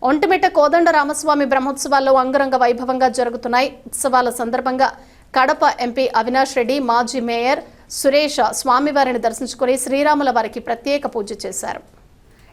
ఒంటిమిట్ట కోదండ రామస్వామి బ్రహ్మోత్సవాల్లో అంగరంగ వైభవంగా జరుగుతున్నాయి. ఉత్సవాల సందర్భంగా కడప ఎంపీ అవినాష్ రెడ్డి, మాజీ మేయర్ సురేష్ స్వామివారిని దర్శించుకుని శ్రీరాముల వారికి ప్రత్యేక పూజ చేశారు.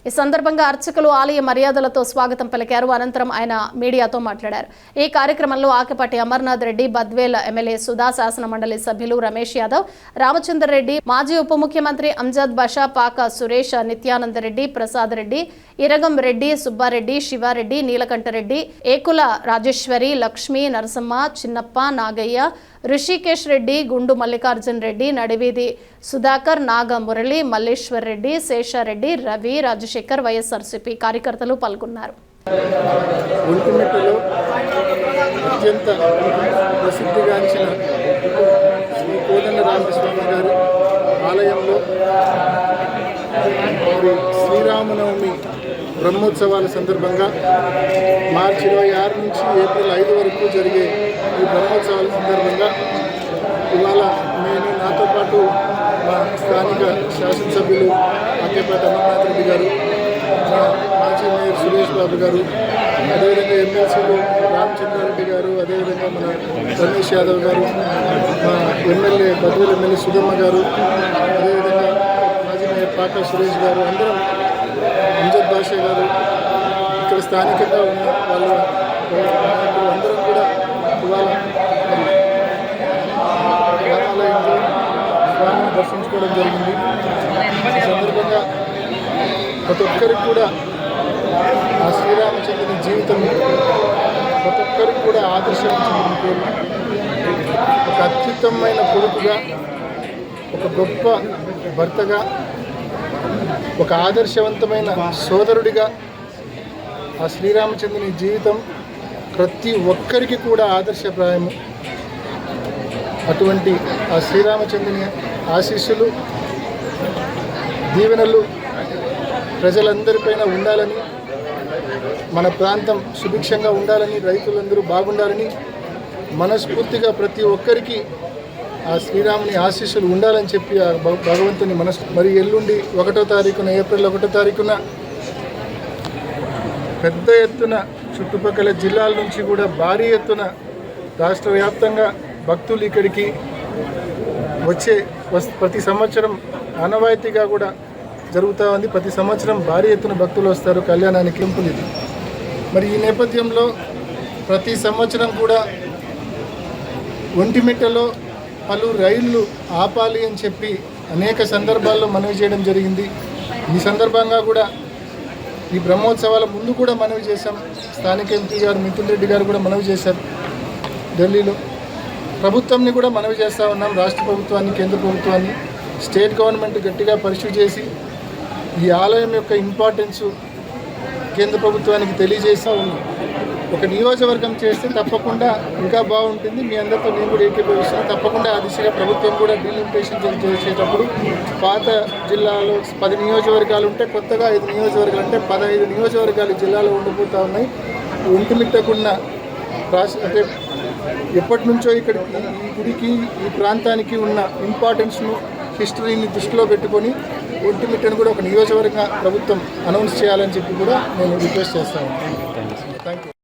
ఈ సందర్భంగా అర్చకులు ఆలయ మర్యాదలతో స్వాగతం పలికారు. అనంతరం ఆయన మీడియాతో మాట్లాడారు. ఈ కార్యక్రమంలో ఆకిపాటి అమర్నాథ్ రెడ్డి, బద్వేల్ ఎమ్మెల్యే సుధా, శాసన మండలి సభ్యులు రమేష్ యాదవ్, రామచంద్ర రెడ్డి, మాజీ ఉప ముఖ్యమంత్రి అంజద్ బాషా, పాక సురేష్, నిత్యానంద రెడ్డి, ప్రసాద్ రెడ్డి, ఇరగం రెడ్డి, సుబ్బారెడ్డి, శివారెడ్డి, నీలకంఠరెడ్డి, ఏకుల రాజేశ్వరి, లక్ష్మి, నరసమ్మ, చిన్నప్ప, నాగయ్య, ఋషికేష్ రెడ్డి, గుండు మల్లికార్జున్ రెడ్డి, నడివీధి సుధాకర్, నాగ మురళి, మల్లేశ్వర్ రెడ్డి, శేషారెడ్డి, రవి, రాజశేఖర్, వైఎస్ఆర్సీపీ కార్యకర్తలు పాల్గొన్నారు. ఒంటిమిట్టలో అత్యంత ప్రసిద్ధిగాంచిన శ్రీ కోదండ రామస్వామి గారి ఆలయంలో శ్రీరామనవమి బ్రహ్మోత్సవాల సందర్భంగా మార్చి 26 నుంచి ఏప్రిల్ 5 వరకు జరిగే ఈ బ్రహ్మోత్సవాల సందర్భంగా ఇవాళ నేను, నాతో పాటు మా స్థానిక శాసనసభ్యులు ఆకిపాటి అమర్నాథ్ రెడ్డి గారు, మా మాజీ మేయర్ సురేష్ బాబు గారు, అదేవిధంగా ఎమ్మెల్సీలు రామచంద్రారెడ్డి గారు, అదేవిధంగా మన రమేష్ యాదవ్ గారు, మా ఎమ్మెల్యే బద్వేల్ ఎమ్మెల్యే సుధమ్మ గారు, అదేవిధంగా మాజీ మేయర్ పాక సురేష్ గారు, అందరం అంజద్ బాషా గారు, ఇక్కడ స్థానికంగా ఉన్న వాళ్ళు అందరం కూడా ఇవాళ రామాలయంలో స్వామిని దర్శించుకోవడం జరిగింది. ఈ సందర్భంగా ప్రతి ఒక్కరికి కూడా ఆ శ్రీరామచంద్రుని జీవితం ప్రతి ఒక్కరికి కూడా ఆదర్శించిన ఒక అత్యుత్తమైన కొడుకుగా, ఒక గొప్ప భర్తగా, ఒక ఆదర్శవంతమైన సోదరుడిగా ఆ శ్రీరామచంద్రుని జీవితం ప్రతి ఒక్కరికి కూడా ఆదర్శప్రాయము. అటువంటి ఆ శ్రీరామచంద్రుని ఆశీస్సులు, దీవెనలు ప్రజలందరిపైన ఉండాలని, మన ప్రాంతం సుభిక్షంగా ఉండాలని, రైతులందరూ బాగుండాలని మనస్ఫూర్తిగా ప్రతి ఒక్కరికి ఆ శ్రీరాముని ఆశీస్సులు ఉండాలని చెప్పి ఆ భగవంతుని మరి ఎల్లుండి 1వ తారీఖున, ఏప్రిల్ 1వ తారీఖున పెద్ద ఎత్తున చుట్టుపక్కల జిల్లాల నుంచి కూడా భారీ ఎత్తున రాష్ట్ర వ్యాప్తంగా భక్తులు ఇక్కడికి ప్రతి సంవత్సరం ఆనవాయితీగా కూడా జరుగుతూ ఉంది. ప్రతి సంవత్సరం భారీ ఎత్తున భక్తులు వస్తారు కళ్యాణానికి. ఇది మరి ఈ నేపథ్యంలో ప్రతి సంవత్సరం కూడా ఒంటిమిట్టలో పలు రైళ్లు ఆపాలి అని చెప్పి అనేక సందర్భాల్లో మనవి చేయడం జరిగింది. ఈ సందర్భంగా కూడా ఈ బ్రహ్మోత్సవాల ముందు కూడా మనవి చేశాం. స్థానిక ఎంపీ గారు మిథున్ రెడ్డి గారు కూడా మనవి చేశారు ఢిల్లీలో. ప్రభుత్వాన్ని కూడా మనవి చేస్తూ ఉన్నాం, రాష్ట్ర ప్రభుత్వాన్ని, కేంద్ర ప్రభుత్వాన్ని. స్టేట్ గవర్నమెంట్ గట్టిగా పరిశీలి చేసి ఈ ఆలయం యొక్క ఇంపార్టెన్సు కేంద్ర ప్రభుత్వానికి తెలియజేస్తూ ఉన్నాం. ఒక నియోజకవర్గం చేస్తే తప్పకుండా ఇంకా బాగుంటుంది. మీ అందరితో నేను కూడా ఏకీభవిస్తాను. తప్పకుండా ఆ దిశగా ప్రభుత్వం కూడా డీలిమిటేషన్ చేసేటప్పుడు పాత జిల్లాలో 10 నియోజకవర్గాలు ఉంటే కొత్తగా 5 నియోజకవర్గాలు అంటే 15 నియోజకవర్గాలు జిల్లాలో ఉండిపోతూ ఉన్నాయి. ఒంటిమిట్టకున్న అంటే ఎప్పటి నుంచో ఇక్కడ ఈ గుడికి, ఈ ప్రాంతానికి ఉన్న ఇంపార్టెన్స్ను, హిస్టరీని దృష్టిలో పెట్టుకొని ఒంటిమిట్టను కూడా ఒక నియోజకవర్గంగా ప్రభుత్వం అనౌన్స్ చేయాలని చెప్పి కూడా నేను రిక్వెస్ట్ చేస్తాను. Thank you.